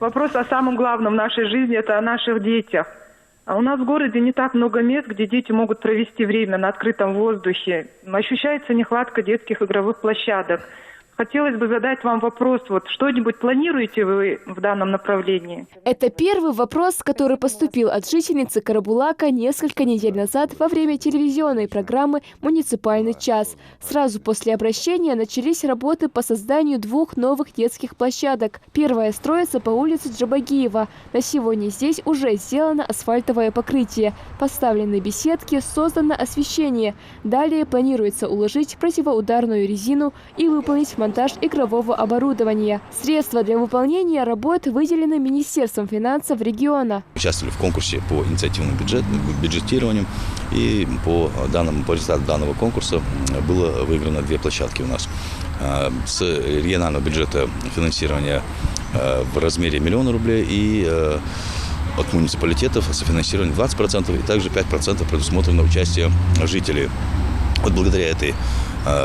Вопрос о самом главном в нашей жизни – это о наших детях. А у нас в городе не так много мест, где дети могут провести время на открытом воздухе. Ощущается нехватка детских игровых площадок. Хотелось бы задать вам вопрос, что-нибудь планируете вы в данном направлении? Это первый вопрос, который поступил от жительницы Карабулака несколько недель назад во время телевизионной программы «Муниципальный час». Сразу после обращения начались работы по созданию 2 новых детских площадок. Первая строится по улице Джабагиева. На сегодня здесь уже сделано асфальтовое покрытие, поставлены беседки, создано освещение. Далее планируется уложить противоударную резину и выполнить монтаж игрового оборудования. Средства для выполнения работ выделены Министерством финансов региона. Участвовали в конкурсе по инициативному бюджетированию, и по результату данного конкурса было выиграно 2 площадки у нас. С регионального бюджета финансирования в размере 1 000 000 рублей и от муниципалитетов софинансирование 20%, и также 5% предусмотрено участие жителей. Благодаря этой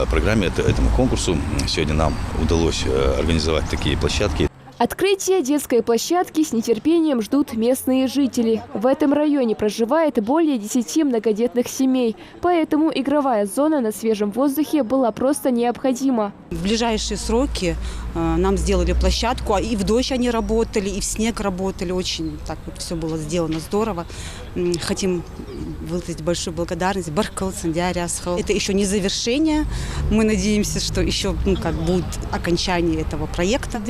программе, этому конкурсу сегодня нам удалось организовать такие площадки. Открытие детской площадки с нетерпением ждут местные жители. В этом районе проживает более 10 многодетных семей, поэтому игровая зона на свежем воздухе была просто необходима. В ближайшие сроки нам сделали площадку, и в дождь они работали, и в снег работали. Очень так все было сделано здорово. Хотим выразить большую благодарность. Баркал, Сандиарясхал. Это еще не завершение. Мы надеемся, что еще будет окончание этого проекта.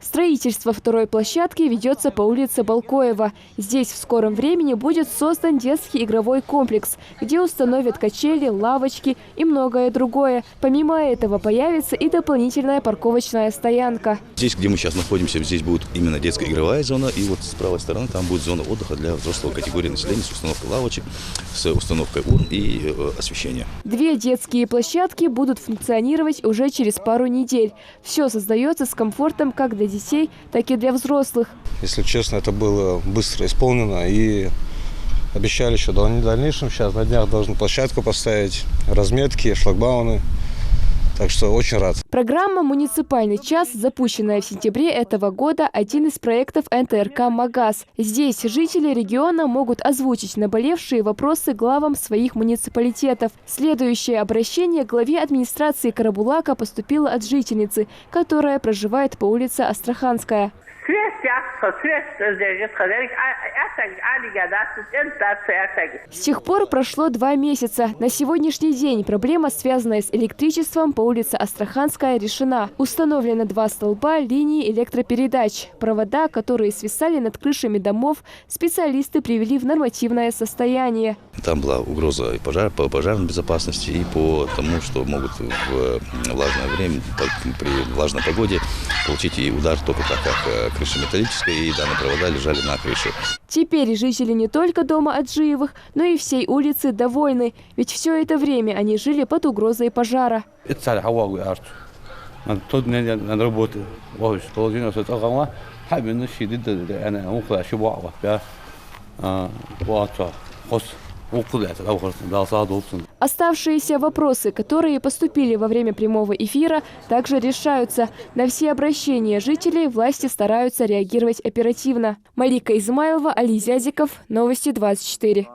Строительство второй площадки ведется по улице Балкоева. Здесь в скором времени будет создан детский игровой комплекс, где установят качели, лавочки и многое другое. Помимо этого появится и дополнительная парковочная стоянка. Здесь, где мы сейчас находимся, здесь будет именно детская игровая зона, и с правой стороны там будет зона отдыха для взрослой категории населения с установкой лавочек, с установкой урн и освещения. 2 детские площадки будут функционировать уже через пару недель. Все создается с комфортом как для детей, так и для взрослых. Если честно, это было быстро исполнено, и обещали еще в дальнейшем. Сейчас на днях должны площадку поставить, разметки, шлагбауны. Так что очень рад. Программа «Муниципальный час», запущенная в сентябре этого года, один из проектов НТРК «Магаз». Здесь жители региона могут озвучить наболевшие вопросы главам своих муниципалитетов. Следующее обращение к главе администрации Карабулака поступило от жительницы, которая проживает по улице Астраханская. С тех пор прошло 2 месяца. На сегодняшний день проблема, связанная с электричеством по улице Астраханская, решена. Установлено 2 столба линии электропередач. Провода, которые свисали над крышами домов, специалисты привели в нормативное состояние. Там была угроза и по пожарной безопасности, и по тому, что могут в влажное время, при влажной погоде получить и удар только так, как крыша металлическая, и данные провода лежали на крыше. Теперь жители не только дома Аджиевых, но и всей улицы довольны, ведь все это время они жили под угрозой пожара. Оставшиеся вопросы, которые поступили во время прямого эфира, также решаются. На все обращения жителей власти стараются реагировать оперативно. Марика Измайлова, Али Зязиков, Новости 24.